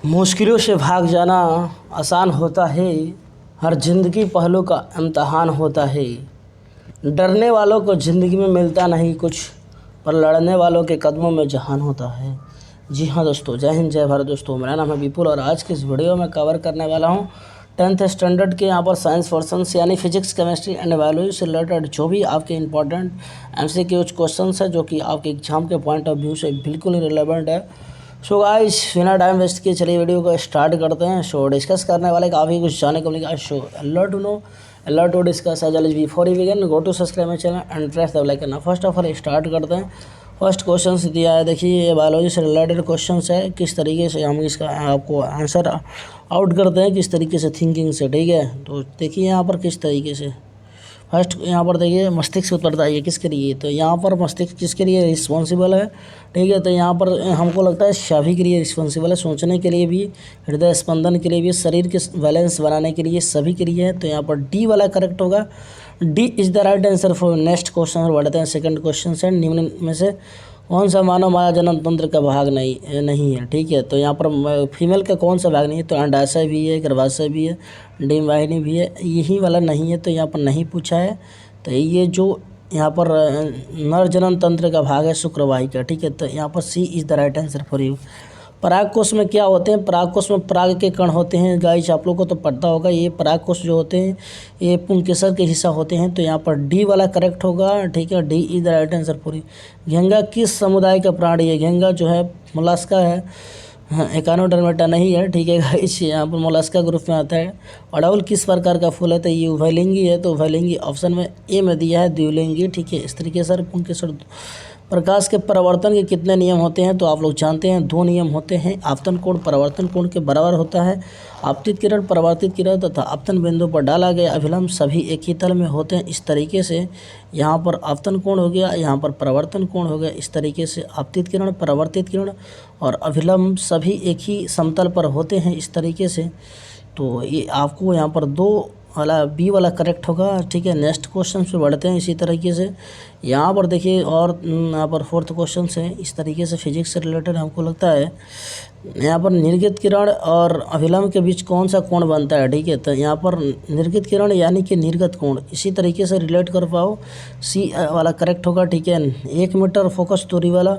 मुश्किलों से भाग जाना आसान होता है, हर ज़िंदगी पहलू का इम्तहान होता है। डरने वालों को ज़िंदगी में मिलता नहीं कुछ, पर लड़ने वालों के कदमों में जहान होता है। जी हाँ दोस्तों, जय हिंद जय भारत। दोस्तों मेरा नाम है विपुल और आज के इस वीडियो में कवर करने वाला हूँ 10th स्टैंडर्ड के यहाँ पर साइंस पोर्शंस यानी फिजिक्स, केमिस्ट्री एंड बायोलॉजी से रिलेटेड जो भी आपके इंपॉर्टेंट MCQ क्वेश्चंस है जो कि आपके एग्जाम के पॉइंट ऑफ व्यू से बिल्कुल ही रिलेवेंट है। सो गाइस, बिना टाइम वेस्ट किए चलिए वीडियो को स्टार्ट करते हैं। सो डिस्कस करने वाले काफ़ी कुछ जाने को मिलेगा। So alert to know, alert to discuss as well before we begin go to subscribe my channel and press the bell icon. First of all start करते हैं। फर्स्ट क्वेश्चन दिया है, देखिए ये बायोलॉजी से रिलेटेड क्वेश्चन है। किस तरीके से हम इसका आपको आंसर आउट करते हैं, किस तरीके से थिंकिंग से, ठीक है। तो देखिए यहाँ पर किस तरीके से फर्स्ट यहाँ पर देखिए मस्तिष्क उत्तरदायी है किसके लिए, तो यहाँ पर मस्तिष्क किसके लिए रिस्पॉन्सिबल है, ठीक है। तो यहाँ पर हमको लगता है सभी के लिए रिस्पॉन्सिबल है, सोचने के लिए भी, हृदय स्पंदन के लिए भी, शरीर के बैलेंस बनाने के लिए, सभी के लिए है। तो यहाँ पर डी वाला करेक्ट होगा। D is the right answer for next question. बढ़ते हैं सेकंड क्वेश्चन से। निम्न में से कौन सा मानव माया जनन तंत्र का भाग नहीं है, ठीक है। तो यहाँ पर फीमेल का कौन सा भाग नहीं है, तो अंडाशय भी है, गर्भाशय भी है, डिम्ब वाहिनी भी है, यही वाला नहीं है। तो यहाँ पर नहीं पूछा है। तो ये जो यहाँ पर नर जनन तंत्र का भाग है शुक्रवाहिका, ठीक है। तो यहाँ पर C is the right answer for you. परागकोश में क्या होते हैं, परागकोश में पराग के कण होते हैं। गाइस आप लोग को तो पता होगा, ये परागकोश जो होते हैं ये पुंकेसर के हिस्सा होते हैं। तो यहाँ पर डी वाला करेक्ट होगा, ठीक है। D is the right answer पूरी। घोंघा किस समुदाय का प्राणी है, घोंघा जो है मोलस्का है, एकानोडर्मेटा नहीं है, ठीक है गाइस। यहाँ पर मोलस्का ग्रुप में आता है। अड़हुल किस प्रकार का फूल है, तो ये उभयलिंगी है। तो उभयलिंगी ऑप्शन में ए में दिया है, द्विलिंगी, ठीक है। इस तरीके से पुंकेसर। प्रकाश के परावर्तन के कितने नियम होते हैं, तो आप लोग जानते हैं 2 नियम होते हैं। आपतन कोण परावर्तन कोण के बराबर होता है। आपतित किरण, परावर्तित किरण तथा आपतन बिंदु पर डाला गया अभिलंब सभी एक ही तल में होते हैं। इस तरीके से यहाँ पर आपतन कोण हो गया, यहाँ पर परावर्तन कोण हो गया। इस तरीके से आपतित किरण, परावर्तित किरण और अभिलंब सभी एक ही समतल पर होते हैं। इस तरीके से तो ये आपको यहाँ पर 2 वाला बी वाला करेक्ट होगा, ठीक है। नेक्स्ट क्वेश्चन पे बढ़ते हैं। इसी तरीके से यहाँ पर देखिए और यहाँ पर 4th क्वेश्चन है। इस तरीके से फिजिक्स से रिलेटेड हमको लगता है यहाँ पर निर्गत किरण और अभिलंब के बीच कौन सा कोण बनता है, ठीक है। तो यहाँ पर निर्गत किरण यानी कि निर्गत कोण, इसी तरीके से रिलेट कर पाओ, सी वाला करेक्ट होगा, ठीक है। 1 मीटर फोकस दूरी वाला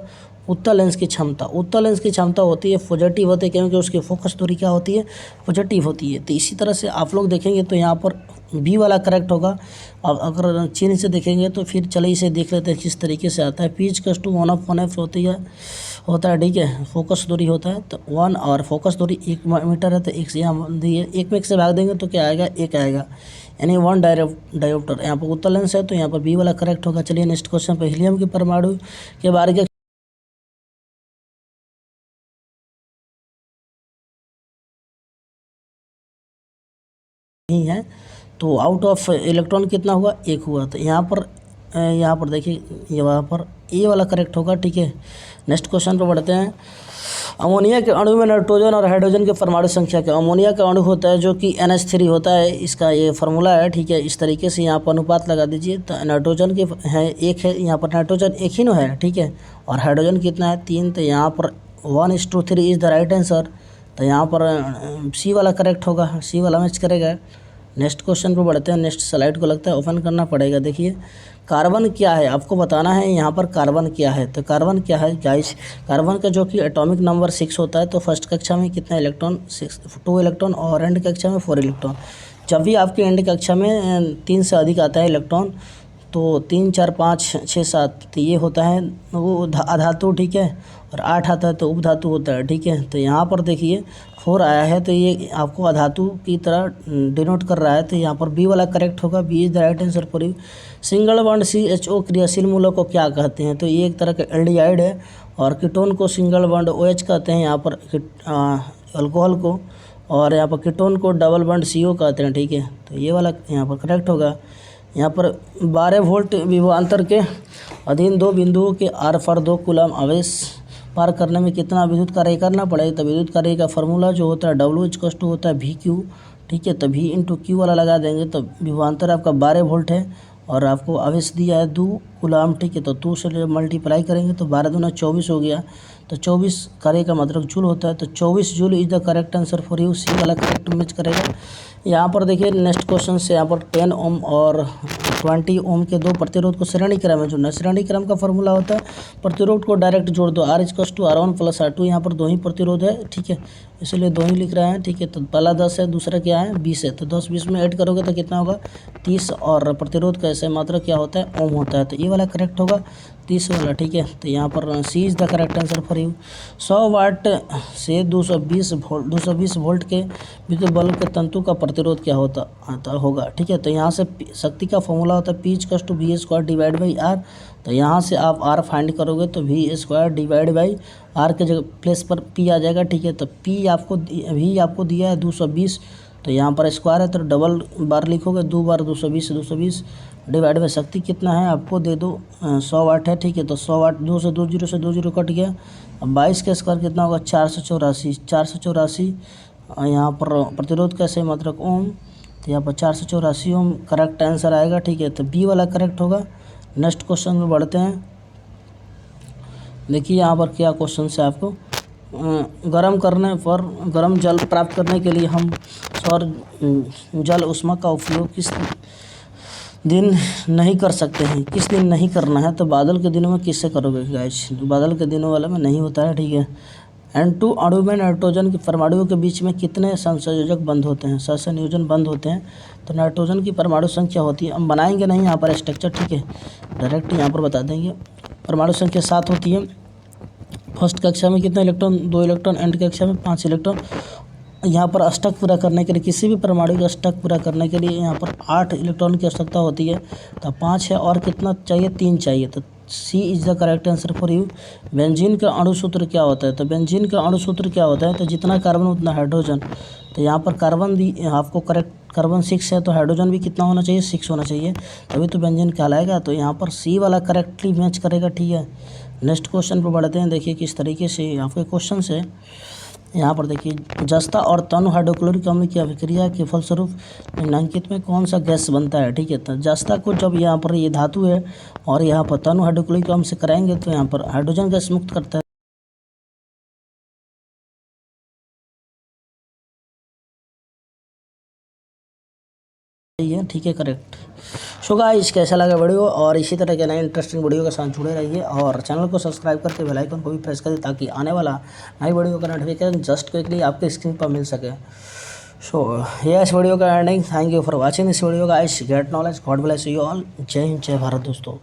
उत्तल लेंस की क्षमता, उत्तल लेंस की क्षमता होती है पॉजिटिव होती है, क्योंकि उसकी फोकस दूरी क्या होती है, पॉजिटिव होती है। तो इसी तरह से आप लोग देखेंगे तो यहाँ पर बी वाला करेक्ट होगा। अब अगर चिन्ह से देखेंगे तो फिर चलिए इसे देख लेते हैं किस तरीके से आता है। पीच कस टू 1/1f होता है, ठीक है। फोकस दूरी होता है तो 1 और फोकस दूरी 1 मीटर है। तो 1 से यहाँ दिए, 1 में 1 से भाग देंगे तो क्या आएगा, 1 आएगा, यानी 1 डायोप्टर। यहाँ पर उत्तल लेंस है तो यहाँ पर बी वाला करेक्ट होगा। चलिए नेक्स्ट क्वेश्चन पर। हीलियम के परमाणु के बारे के नहीं है, तो आउट ऑफ इलेक्ट्रॉन कितना हुआ, 1 हुआ। तो यहाँ पर देखिए ये वहाँ पर ए वाला करेक्ट होगा, ठीक है। नेक्स्ट क्वेश्चन पर बढ़ते हैं। अमोनिया के अणु में नाइट्रोजन और हाइड्रोजन के परमाणु संख्या क्या। अमोनिया का अणु होता है जो कि NH3 होता है, इसका ये फार्मूला है, ठीक है। इस तरीके से यहाँ पर अनुपात लगा दीजिए। तो नाइट्रोजन के है 1 है, यहाँ पर नाइट्रोजन 1 ही है, ठीक है। और हाइड्रोजन कितना है, 3। तो यहाँ पर 1:3 इज़ द राइट आंसर। तो यहाँ पर सी वाला करेक्ट होगा, सी वाला मैच करेगा। नेक्स्ट क्वेश्चन पर बढ़ते हैं। नेक्स्ट स्लाइड को लगता है ओपन करना पड़ेगा। देखिए कार्बन क्या है, आपको बताना है यहाँ पर कार्बन क्या है। तो कार्बन क्या है गाइस, कार्बन का जो कि एटॉमिक नंबर 6 होता है। तो फर्स्ट कक्षा में कितना इलेक्ट्रॉन, 2 इलेक्ट्रॉन, और एंड कक्षा में 4 इलेक्ट्रॉन। जब भी आपके एंड कक्षा में 3 से अधिक आता है इलेक्ट्रॉन, तो 3, 4, 5, 6, 7 तो ये होता है वो अधातु, ठीक है। और 8 आता है तो उपधातु होता है, ठीक है। तो यहाँ पर देखिए 4 आया है तो ये आपको अधातु की तरह डिनोट कर रहा है। तो यहाँ पर बी वाला करेक्ट होगा, B is the right answer for you. Single bond CHO क्रियाशील मूलों को क्या कहते हैं, तो ये एक तरह का एल्डिहाइड है। और कीटोन को सिंगल बॉन्ड OH कहते हैं, यहाँ पर अल्कोहल को। और यहाँ पर कीटोन को डबल बॉन्ड CO कहते हैं, ठीक है। तो ये वाला यहाँ पर करेक्ट होगा। यहाँ पर 12 वोल्ट विभवांतर के अधीन 2 बिंदुओं के आर पार 2 कूलम आवेश पार करने में कितना विद्युत कार्य करना पड़ेगा। तो विद्युत कार्य का फार्मूला जो होता है W होता है VQ, ठीक है। तो V × Q वाला लगा देंगे। तो विभवांतर आपका 12 वोल्ट है और आपको आवेश दिया है 2 कूलम, ठीक है। तो 2 से मल्टीप्लाई करेंगे तो 12 दूना 24 हो गया। तो 24 करे का मतलब जूल होता है, तो 24 joule is the correct answer for you. C वाला करेक्ट मैच करेगा। यहाँ पर देखिए नेक्स्ट क्वेश्चन से यहाँ पर 10 ओम और 20 ओम के दो प्रतिरोध को श्रेणी क्रम में जोड़ना है। श्रेणी क्रम का फॉर्मूला होता है प्रतिरोध को डायरेक्ट जोड़ दो, R = R1 + R2। यहाँ पर दो ही प्रतिरोध है, ठीक है, इसलिए दो ही लिख रहे हैं, ठीक है। तो पहला 10 है, दूसरा क्या है 20 है, तो 10 20 में ऐड करोगे तो कितना होगा 30। और प्रतिरोध का ऐसे मात्रा क्या होता है ओम होता है, तो ये वाला करेक्ट होगा 30 वाला, ठीक है। तो यहाँ पर C is the correct answer for you. 100 watt से 220 वोल्ट के विद्युत बल्ब के तंतु का प्रतिरोध क्या होगा, ठीक है। तो यहाँ से शक्ति का फॉर्मूला होता है P = V² / R। तो यहाँ से आप R फाइंड करोगे तो V² / R के जगह प्लेस पर P आ जाएगा, ठीक है। तो V आपको दिया है 220, तो यहाँ पर स्क्वायर है तो डबल बार लिखोगे, 2 बार 220 डिवाइड बाई शक्ति कितना है आपको दे दो 100 वाट है, ठीक है। तो 100 वाट 2 से 2 जीरो कट गया। अब 22 का स्क्वायर कितना होगा 484। यहाँ पर प्रतिरोध का सही मात्रक ओम, तो यहाँ पर 484 ओम करेक्ट आंसर आएगा, ठीक है। तो बी वाला करेक्ट होगा। नेक्स्ट क्वेश्चन में बढ़ते हैं। देखिए यहाँ पर क्या क्वेश्चन है आपको, गर्म जल प्राप्त करने के लिए हम सौर जल उष्मा का उपयोग किस दिन नहीं कर सकते हैं, किस दिन नहीं करना है। तो बादल के दिनों में किससे करोगे गाइस, बादल के दिनों वाले में नहीं होता है, ठीक है। N2 अणु में नाइट्रोजन के परमाणुओं के बीच में कितने संयोजक बंद होते हैं, सहसंयोजन बंद होते हैं। तो नाइट्रोजन की परमाणु संख्या होती है, हम बनाएंगे नहीं यहाँ पर स्ट्रक्चर, ठीक है, डायरेक्ट यहाँ पर बता देंगे। परमाणु संख्या 7 होती है। फर्स्ट कक्षा में कितने इलेक्ट्रॉन 2 इलेक्ट्रॉन, एंड कक्षा में 5 इलेक्ट्रॉन। यहाँ पर अष्टक पूरा करने के लिए, किसी भी परमाणु का अष्टक पूरा करने के लिए यहाँ पर 8 इलेक्ट्रॉन की आवश्यकता होती है। तो 5 है और कितना चाहिए 3 चाहिए, तो C is the correct answer for you. Benzene का अणु सूत्र क्या होता है, तो बेंजीन का अणु सूत्र क्या होता है, तो जितना कार्बन उतना हाइड्रोजन। तो यहाँ पर कार्बन दी आपको करेक्ट, कार्बन 6 है तो हाइड्रोजन भी कितना होना चाहिए 6 होना चाहिए, तभी तो बेंजीन कहलाएगा। तो यहाँ पर सी वाला करेक्टली मैच करेगा, ठीक है। नेक्स्ट क्वेश्चन पर बढ़ते हैं। देखिए किस तरीके से आपके क्वेश्चन है। यहाँ पर देखिए जस्ता और तनु हाइड्रोक्लोरिक अम्ल की अभिक्रिया के फलस्वरूप निम्नलिखित में कौन सा गैस बनता है, ठीक है। तो जस्ता को जब यहाँ पर ये धातु है और यहाँ पर तनु हाइड्रोक्लोरिक अम्ल से कराएंगे तो यहाँ पर हाइड्रोजन गैस मुक्त करता है, ठीक है, करेक्ट। सो गाइस कैसा लगा वीडियो, और इसी तरह के नए इंटरेस्टिंग वीडियो के साथ जुड़े रहिए और चैनल को सब्सक्राइब करके बेल आइकन को भी प्रेस करें ताकि आने वाला नई वीडियो का नोटिफिकेशन जस्ट क्विकली आपके स्क्रीन पर मिल सके। सो ये इस वीडियो का ending. Thank you for watching this video guys. Get knowledge, God bless you all. जय हिंद, जय भारत दोस्तों।